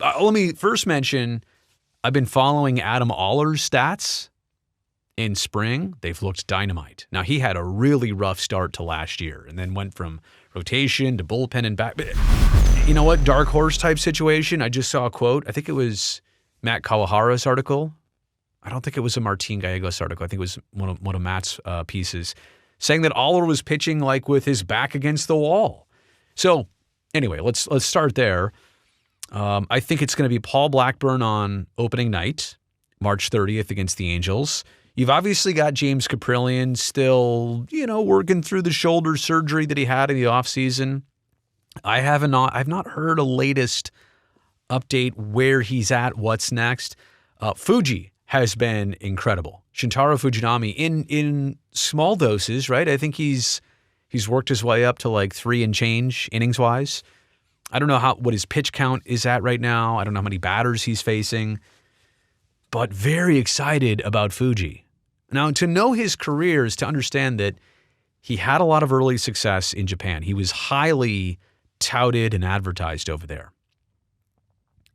Let me first mention, I've been following Adam Aller's stats in spring. They've looked dynamite. Now, he had a really rough start to last year and then went from rotation to bullpen and back. But you know what? Dark horse type situation. I just saw a quote. I think it was Matt Kawahara's article. I don't think it was a Martin Gallegos article. I think it was one of Matt's pieces saying that Aller was pitching like with his back against the wall. So anyway, let's start there. I think it's going to be Paul Blackburn on opening night, March 30th against the Angels. You've obviously got James Caprillion still, working through the shoulder surgery that he had in the offseason. I've not heard a latest update where he's at, what's next. Fuji has been incredible. Shintaro Fujinami in small doses, right? I think he's worked his way up to like 3 and change innings-wise. I don't know what his pitch count is at right now. I don't know how many batters he's facing, but very excited about Fuji. Now, to know his career is to understand that he had a lot of early success in Japan. He was highly touted and advertised over there.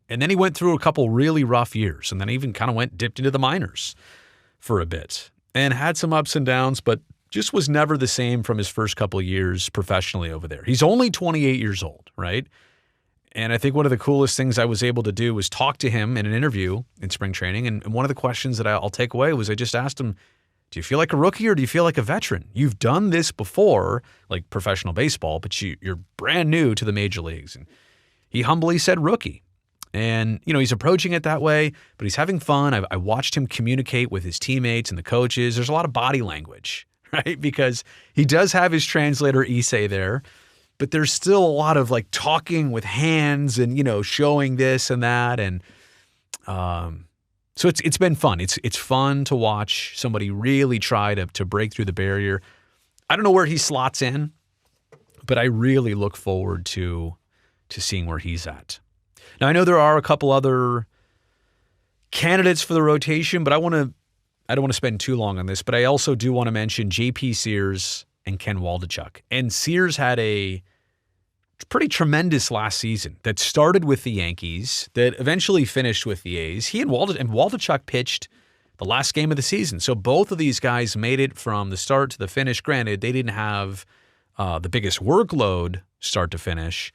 And then he went through a couple really rough years, and then even kind of dipped into the minors for a bit and had some ups and downs, but just was never the same from his first couple of years professionally over there. He's only 28 years old, right? And I think one of the coolest things I was able to do was talk to him in an interview in spring training. And one of the questions that I'll take away was I just asked him, do you feel like a rookie or do you feel like a veteran? You've done this before, like professional baseball, but you're brand new to the major leagues. And he humbly said rookie. And, he's approaching it that way, but he's having fun. I watched him communicate with his teammates and the coaches. There's a lot of body language, right? Because he does have his translator Issei there, but there's still a lot of like talking with hands and, showing this and that. And so it's been fun. It's fun to watch somebody really try to break through the barrier. I don't know where he slots in, but I really look forward to seeing where he's at. Now, I know there are a couple other candidates for the rotation, but I don't want to spend too long on this, but I also do want to mention J.P. Sears and Ken Waldichuk. And Sears had a pretty tremendous last season that started with the Yankees, that eventually finished with the A's. He and Waldichuk pitched the last game of the season. So both of these guys made it from the start to the finish. Granted, they didn't have the biggest workload start to finish,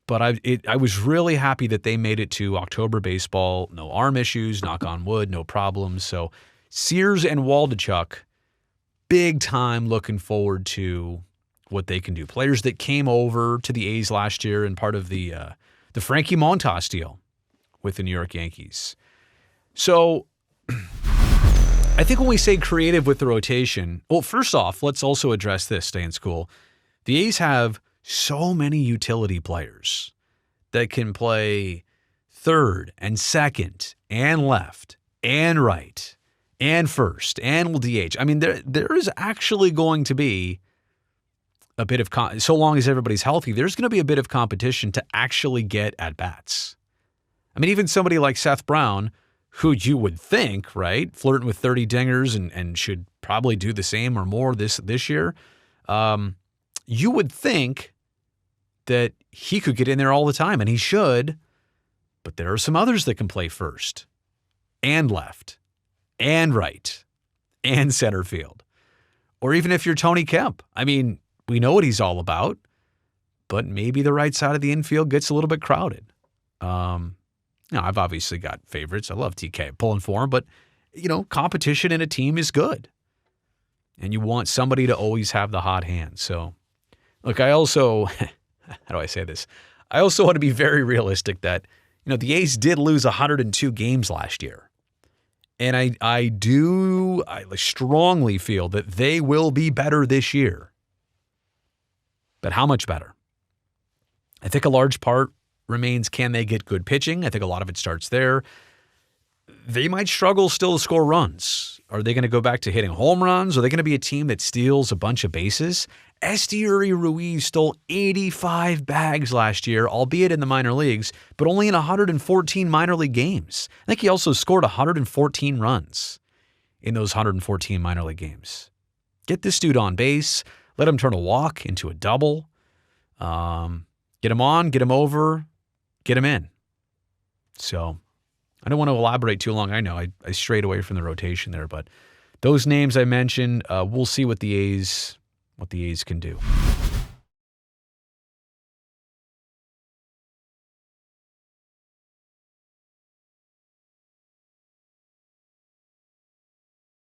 but I was really happy that they made it to October baseball. No arm issues, knock on wood, no problems. So Sears and Waldichuk, big time looking forward to what they can do. Players that came over to the A's last year and part of the Frankie Montas deal with the New York Yankees. So I think when we say creative with the rotation, well, first off, let's also address this, stay in school. The A's have so many utility players that can play third and second and left and right and first and will DH. I mean, there is actually going to be a bit of, so long as everybody's healthy, there's going to be a bit of competition to actually get at-bats. I mean, even somebody like Seth Brown, who you would think, right, flirting with 30 dingers and should probably do the same or more this year, you would think that he could get in there all the time, and he should, but there are some others that can play first and left and right and center field. Or even if you're Tony Kemp, I mean, we know what he's all about, but maybe the right side of the infield gets a little bit crowded. I've obviously got favorites. I love TK pulling for him, but, competition in a team is good. And you want somebody to always have the hot hand. So, look, I also, how do I say this? I also want to be very realistic that, the A's did lose 102 games last year. And I strongly feel that they will be better this year. But how much better? I think a large part remains, can they get good pitching? I think a lot of it starts there. They might struggle still to score runs. Are they going to go back to hitting home runs? Are they going to be a team that steals a bunch of bases? Esteury Ruiz stole 85 bags last year, albeit in the minor leagues, but only in 114 minor league games. I think he also scored 114 runs in those 114 minor league games. Get this dude on base. Let him turn a walk into a double. Get him on, get him over, get him in. So I don't want to elaborate too long. I know I strayed away from the rotation there, but those names I mentioned, we'll see what the A's can do.